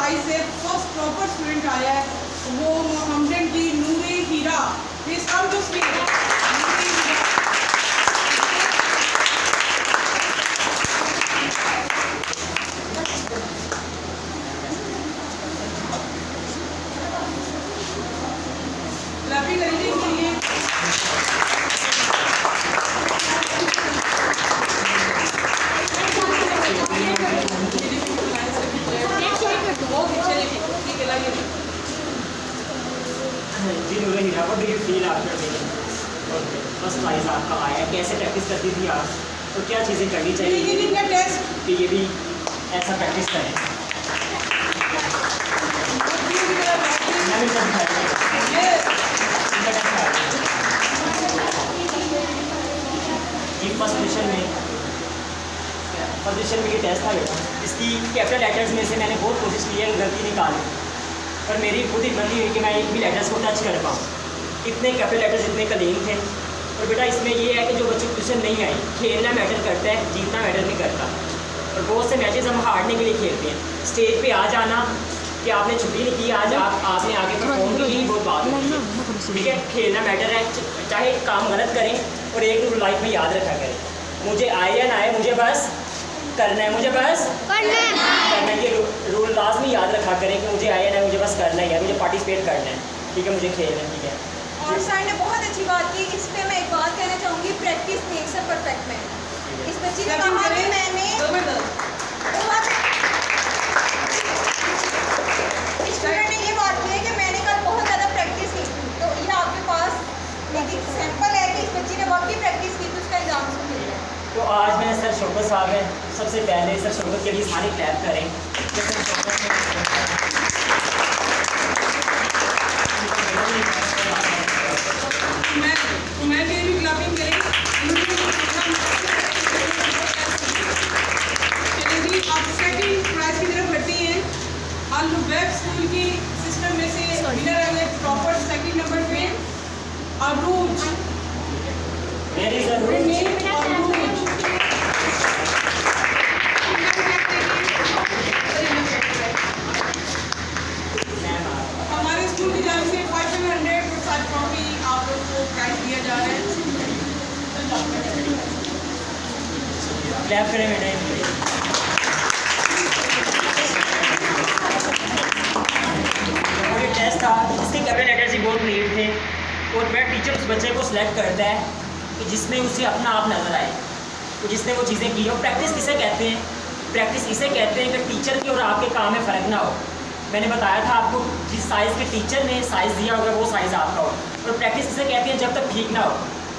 Prize से first proper student आया है, वो हमदन की Noori Heera. Please come to stage. Clapping करेंगे इनके लिए। जी Noori Heera, what do you feel after winning? Okay, first prize आपका आया, कैसे प्रैक्टिस करती थी आप और क्या चीज़ें करनी चाहिए टेस्ट कि ये भी ऐसा प्रैक्टिस करें? जी फर्स्ट पोजीशन में ये टेस्ट था बेटा, इसकी कैपिटल लेटर्स में से मैंने बहुत कोशिश की है गलती निकाली, पर मेरी खुद ही गलती हुई कि मैं एक भी लेटर्स को टच कर पाऊँ। इतने कैपिटल लेटर्स इतने कलीन थे। और बेटा इसमें ये है कि जो बच्चों को ट्यूशन नहीं आई, खेलना मैटर करता है, जीतना मैटर नहीं करता। और बहुत से मैचेस हम हारने के लिए खेलते हैं। स्टेज पे आ जाना कि आपने छुट्टी नहीं की, आज आपने आगे परफॉर्म की, यही बहुत बात होती है। ठीक है, खेलना मैटर है, चाहे काम गलत करें और एक रूल लाइफ में याद रखा करें, मुझे आए या ना आए, मुझे बस करना है, मुझे बस करना है। ये रूल लाजमी याद रखा करें कि मुझे आए ना, मुझे बस करना ही है, मुझे पार्टिसिपेट करना है, ठीक है, मुझे खेलना है, ठीक है। और सर ने बहुत अच्छी बात की। इस पे मैं एक बात कहना चाहूँगी, practice makes a perfect man. इस बच्ची ने कहा कि मैंने स्टूडेंट ने ये बात की है कि मैंने कल बहुत ज़्यादा प्रैक्टिस की। तो ये आपके पास एक सैंपल है कि इस बच्ची ने वाकई प्रैक्टिस की, तो उसका एग्जाम से मिल रहा है। तो आज मैं सर शौकत साहब हैं, सबसे पहले सर शौकत के लिए सारी क्लैप करें। मैं भी क्लैपिंग करें। चलिए जी, आप सेकंड प्राइज की तरफ बढ़ती हैं। अल-वेब स्कूल की सिस्टम में से विनर है प्रॉपर सेकंड नंबर पे अरूज। वेरी जरूरी हमारे स्कूल की जाने से 500 और 5 ट्रॉफी आप लोग को प्राइज दिया जा रहा है। क्लैप करें बेटा। ये टेस्ट था, इसके कैपिटल लेटर्स ही बहुत नीट थे और मेरा टीचर उस बच्चे को सिलेक्ट करता है कि जिसमें उसे अपना आप नज़र आए, तो जिसने वो चीज़ें की। और प्रैक्टिस किसे कहते हैं? प्रैक्टिस इसे कहते हैं कि टीचर की और आपके काम में फ़र्क ना हो। मैंने बताया था आपको, जिस साइज़ के टीचर ने साइज़ दिया होगा वो साइज़ आपका हो। और प्रैक्टिस किसे कहते हैं? जब तक ठीक ना हो।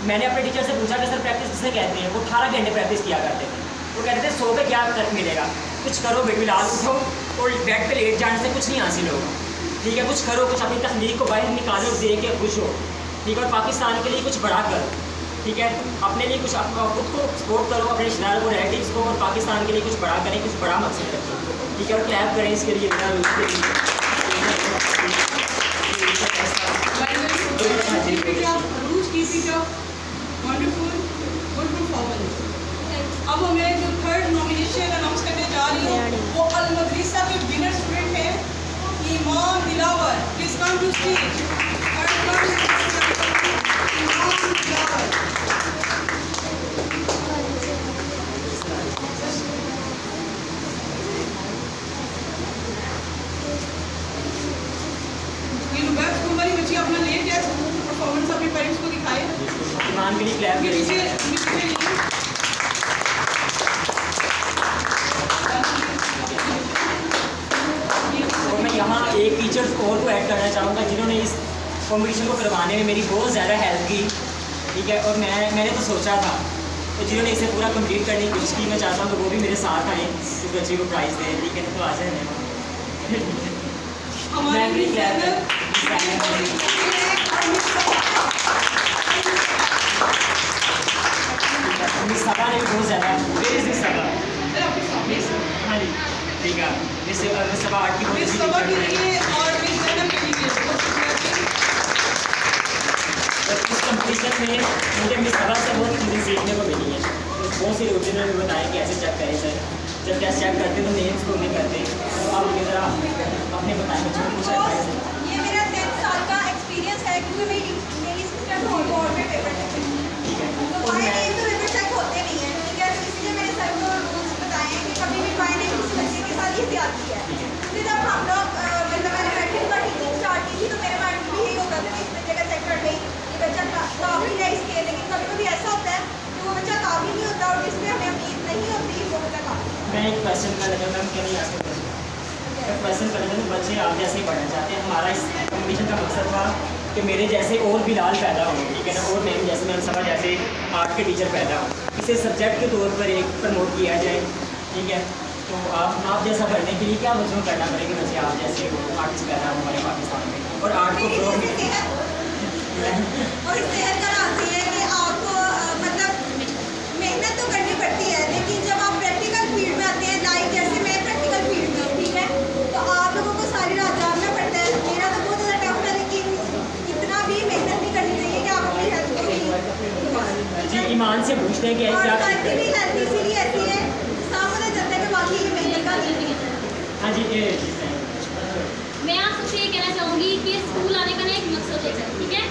मैंने अपने टीचर से पूछा कि सर प्रैक्टिस किसे कहते हैं? वो 18 घंटे प्रैक्टिस किया करते थे। वो कहते थे 100 पे क्या फ़र्क मिलेगा, कुछ करो बिलकुल उठो और बेड पे लेट जाने से कुछ नहीं हासिल होगा, ठीक है, कुछ करो, कुछ अपनी तकनीक को बाहर निकालो, दे के खुश हो, ठीक है, और पाकिस्तान के लिए कुछ बड़ा करो, ठीक है, अपने लिए कुछ खुद को सपोर्ट करो, अपने रिश्तेदारों को, रिलेटिव्स को, और पाकिस्तान के लिए कुछ बड़ा करें, कुछ बड़ा मकसद रखें, ठीक है, और क्लैप करें इसके लिए। अब हमें जो थर्ड नॉमिनेशन अनाउंस करने जा रही हूँ वो अल मदरसा के विनर स्टूडेंट हैं Iman Dilawar. Please come to stage. Iman Dilawar. ये वेब स्कूल वाली बच्ची अपना लेट है परफॉर्मेंस अपने पेरेंट्स को दिखाए। ईमान के लिए क्लैप करें। यहाँ एक टीचर और को ऐड करना चाहूँगा जिन्होंने इस कॉम्पिटिशन को करवाने में मेरी बहुत ज़्यादा हेल्प की, ठीक है, और मैंने तो सोचा था, तो जिन्होंने इसे पूरा कंप्लीट करने की कोशिश की, मैं चाहता हूँ कि वो भी मेरे साथ आए, इस बच्चे को प्राइज़ दें, ठीक है, तो आ जाए। सभा ने भी बहुत ज़्यादा हाँ जी, ठीक है, जैसे सभा आर्ट की इस कंपटीशन में मुझे अपनी सभा से बहुत चीज़ें सीखने को मिली है। बहुत सी रोटियों ने भी बताया कि ऐसे चेक करें सर, जब टेस्ट चेक करते तो नेम्स को नहीं करते। तो आप ये ज़रा अपने बताएं बच्चों को कुछ एडवाइस दें। ये मेरा 10 साल का एक्सपीरियंस है क्योंकि मेरी सिस्टर को बोर्ड में पेपर चेक है, ठीक है। तो और बाय मैं नेम तो पेपर चेक होते नहीं है, ठीक है। तो इसलिए मैंने सर को रूल्स बताए हैं कि कभी भी बाय नेम किसी बच्चे के साथ ये ज्यादती है। फिर जब हम लोग मतलब मैंने मैट्रिक का टीचिंग स्टार्ट की थी तो मेरे माइंड में भी यही होता था कि इस बच्चे का चेक कर गई, ये बच्चा काबिल है इसके, लेकिन कभी कभी ऐसा होता है कि वो बच्चा काबिल नहीं होता और जिसमें हमें उम्मीद नहीं होती वो बच्चा काबिल। मैं एक क्वेश्चन कर लगा, मैम क्या नहीं आते क्वेश्चन कर लगा। बच्चे आप जैसे ही पढ़ना चाहते हैं, हमारा इस कॉम्पिटिशन का मकसद था कि मेरे जैसे और बिलाल पैदा हों, ठीक है ना, और मैम जैसे मैम समझ जैसे आर्ट के टीचर पैदा हों, इसे सब्जेक्ट के तौर पर एक प्रमोट किया जाए, ठीक है। तो आप जैसा करने के लिए क्या बच्चों को करना पड़ेगा, बच्चे आप जैसे आर्टिस्ट पैदा हो हमारे पाकिस्तान में और आर्ट को ग्रो और इससे यह तरह आती है कि आपको मतलब मेहनत तो करनी पड़ती है, लेकिन जब आप प्रैक्टिकल फील्ड में आते हैं, लाइक जैसे मैं प्रैक्टिकल फील्ड में हूँ, ठीक है, तो आप लोगों को सारी रात जागना पड़ता है। मेरा तो बहुत ज़्यादा टफ है, लेकिन इतना भी मेहनत नहीं करनी चाहिए कि आप अपनी हेल्थ को भी जी ईमान से पूछते हैं कि और क्या घर की भी हेल्थ इसीलिए ऐसी है साफ पता चलता है कि बाकी ये मेहनत का नहीं है। हाँ जी ये मैं आप सबसे ये कहना चाहूँगी कि स्कूल आने का ना एक मकसद होता है, ठीक है।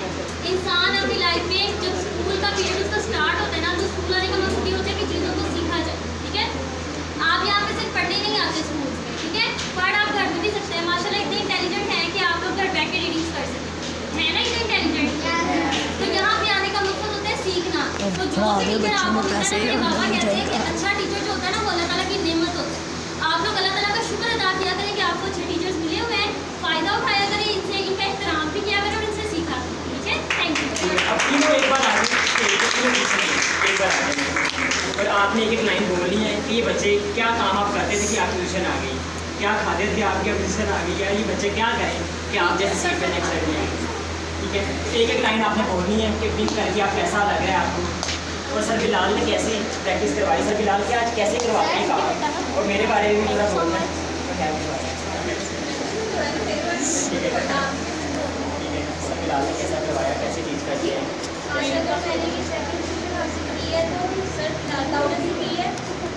इंसान अपनी लाइफ में जब स्कूल का पीरियड उसका स्टार्ट होता है ना, तो स्कूल आने का मकसद ये होता है कि चीज़ों को सीखा जाए, ठीक है। आप यहाँ पे सिर्फ पढ़ने नहीं आते स्कूल में, ठीक है, पढ़ आप घर में भी सकते हैं। माशाल्लाह इतने इंटेलिजेंट हैं कि आप लोग घर बैठ के रीडिंग्स कर सकते हैं, है ना, इतने इंटेलिजेंट। तो यहाँ पे आने का मकसद होता है सीखना। तो जो टीचर आपको मिलता है ना, मेरे बाबा कहते हैं कि अच्छा टीचर जो होता है ना वो अल्लाह ताला की नेमत होती है। आप लोग अल्लाह ताला का शुक्र अदा किया करें कि आपको अच्छे टीचर्स मिले हुए हैं, फ़ायदा उठाया करें इनसे, इनका एहतराम भी किया करें और इनसे सीखा करें, ठीक है। Thank you. अब तीनों एक बार आ गए, एक बार आ गए और आपने एक लाइन बोलनी है कि ये बच्चे क्या काम आप करते थे कि आपकी ट्यूशन आ गई, क्या खाते थे आपकी ट्यूशन आ गई, या ये बच्चे क्या करें कि आप जैसे सीख पे नेक्स्ट लेवल में, ठीक है। एक लाइन आपने बोलनी है कि पिक करके आप कैसा लग रहा है आपको। और सर बिलाल ने कैसे प्रैक्टिस करवाई, सर बिलाल के आज कैसे करवाते हैं काम, और मेरे बारे में भी थोड़ा बोलना है। ठीक है सर बिलाल ने कैसा करवाया, कैसे टीच करते हैं। मैंने ये सेकंड डिवीजन हासिल की है तो सर बिलाल ने की है।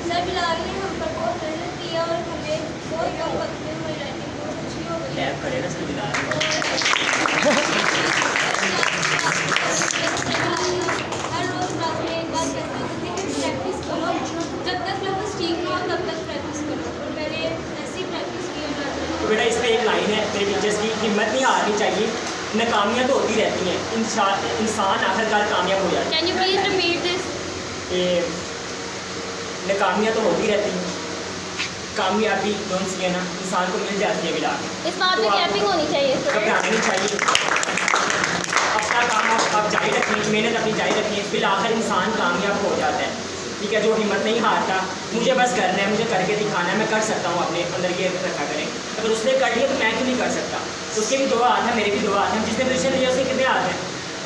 सर बिलाल ने हम पर बहुत मेहनत की है और हमें बहुत कम वक्त में हमारी राइटिंग बहुत अच्छी हो गई है। लैब करे ना सर बिलाल। हर रोज क्लास में एक बार कहते थे कि प्रैक्टिस करो, जब तक लफ्ज़ ठीक ना हो तब तक प्रैक्टिस करो, और मैंने ऐसी प्रैक्टिस की है। तो बेटा इस पर एक लाइन है मेरे टीचर्स की, हिम्मत नहीं हारनी चाहिए, नाकामियाँ तो होती रहती हैं, इंसान आखिरकार कामयाब हो जाता है। Can you please repeat this? ये नाकामियाँ तो होती रहती हैं, कामयाबी कौन सी है ना, इंसान को मिल जाती है बिला के। इस बात पे क्लैपिंग होनी चाहिए घबराना नहीं चाहिए, अपना काम आप जारी रखिए, मेहनत अपनी जारी रखिए, फिर आखिर इंसान कामयाब हो जाता है, ठीक है। जो हिम्मत नहीं हारता, मुझे बस करना है, मुझे करके दिखाना है, मैं कर सकता हूँ, अपने अंदर की रखा करें। अगर उसने कर लिया तो मैं क्यों नहीं कर सकता। उसके भी 2 हाथ हैं, मेरे भी 2 हाथ हैं, जिसने पोजिशन लिया उसके कितने हाथ हैं,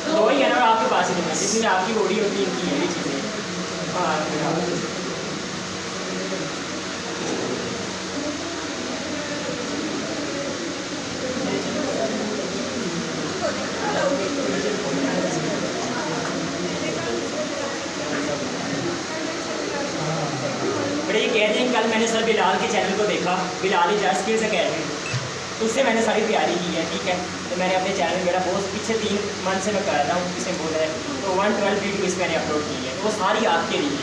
2 ही है ना। आपके पास ही नहीं है, जितनी आपकी बॉडी होती है इनकी ये चीज़ें। हाँ बड़े ये कह रहे हैं, कल मैंने सर बिलाल के चैनल को देखा, बिलाल इजाज़ स्किल्स अकेडमी, उससे मैंने सारी तैयारी की है, ठीक है। तो मैंने अपने चैनल मेरा बहुत पीछे 3 मंथ से मैं कर रहा हूँ, इसमें बोल रहा है, तो 112 वीडियोज़ मैंने अपलोड की है, तो वो सारी आपके लिए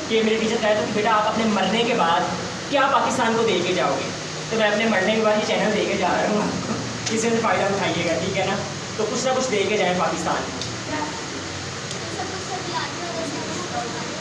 कि मेरे टीचर कहते हैं कि बेटा आप अपने मरने के बाद क्या पाकिस्तान को दे के जाओगे, तो मैं अपने मरने के बाद ये चैनल दे के जा रहा हूँ आपको, इससे फ़ायदा उठाइएगा, ठीक है ना। तो कुछ ना कुछ दे के जाएँ पाकिस्तान। सब कुछ सर बिलाल की वजह से